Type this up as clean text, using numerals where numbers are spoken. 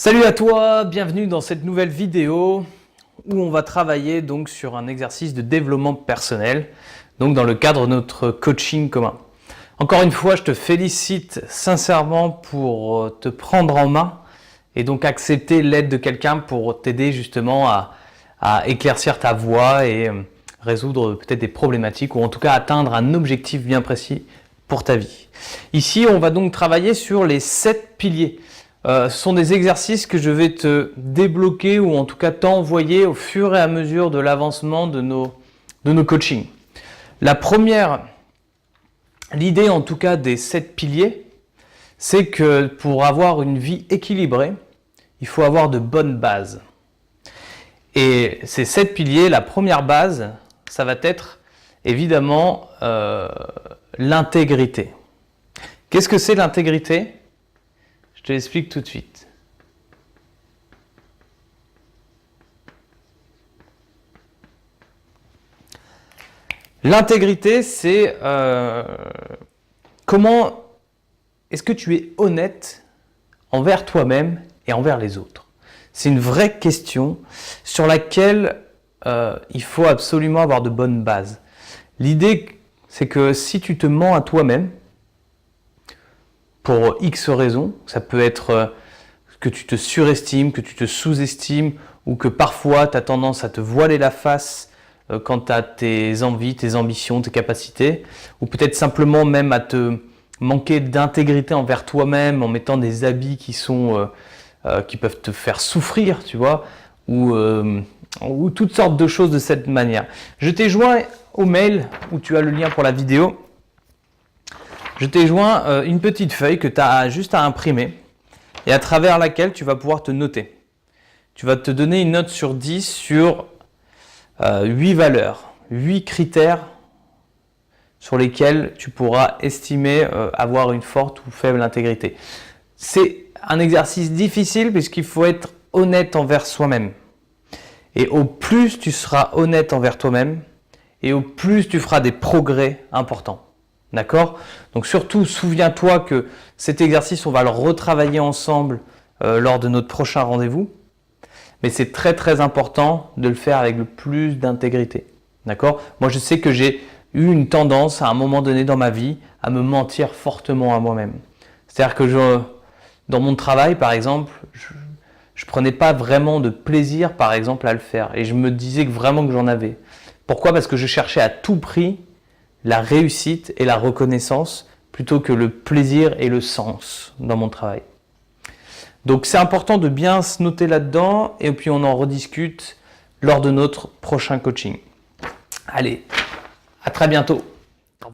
Salut à toi, bienvenue dans cette nouvelle vidéo où on va travailler donc sur un exercice de développement personnel, donc dans le cadre de notre coaching commun. Encore une fois, je te félicite sincèrement pour te prendre en main et donc accepter l'aide de quelqu'un pour t'aider justement à éclaircir ta voie et résoudre peut-être des problématiques ou en tout cas atteindre un objectif bien précis pour ta vie. Ici, on va donc travailler sur les 7 piliers. Ce sont des exercices que je vais te débloquer ou en tout cas t'envoyer au fur et à mesure de l'avancement de nos coachings. La première, l'idée en tout cas des 7 piliers, c'est que pour avoir une vie équilibrée, il faut avoir de bonnes bases. Et ces 7 piliers, la première base, ça va être évidemment l'intégrité. Qu'est-ce que c'est l'intégrité ? Je te l'explique tout de suite. L'intégrité, c'est comment est-ce que tu es honnête envers toi-même et envers les autres. C'est une vraie question sur laquelle il faut absolument avoir de bonnes bases. L'idée, c'est que si tu te mens à toi-même, pour X raisons, ça peut être que tu te surestimes, que tu te sous-estimes ou que parfois tu as tendance à te voiler la face quant à tes envies, tes ambitions, tes capacités, ou peut-être simplement même à te manquer d'intégrité envers toi-même en mettant des habits qui peuvent te faire souffrir, tu vois, ou toutes sortes de choses de cette manière. Je t'ai joint au mail où tu as le lien pour la vidéo. Je t'ai joint une petite feuille que tu as juste à imprimer et à travers laquelle tu vas pouvoir te noter. Tu vas te donner une note sur 10 sur 8 valeurs, 8 critères sur lesquels tu pourras estimer avoir une forte ou faible intégrité. C'est un exercice difficile puisqu'il faut être honnête envers soi-même. Et au plus tu seras honnête envers toi-même et au plus tu feras des progrès importants. D'accord ? Donc surtout, souviens-toi que cet exercice, on va le retravailler ensemble lors de notre prochain rendez-vous. Mais c'est très très important de le faire avec le plus d'intégrité. D'accord ? Moi, je sais que j'ai eu une tendance à un moment donné dans ma vie à me mentir fortement à moi-même. C'est-à-dire que dans mon travail, par exemple, je prenais pas vraiment de plaisir, par exemple, à le faire. Et je me disais que vraiment que j'en avais. Pourquoi ? Parce que je cherchais à tout prix la réussite et la reconnaissance plutôt que le plaisir et le sens dans mon travail. Donc c'est important de bien se noter là-dedans et puis on en rediscute lors de notre prochain coaching. Allez, à très bientôt.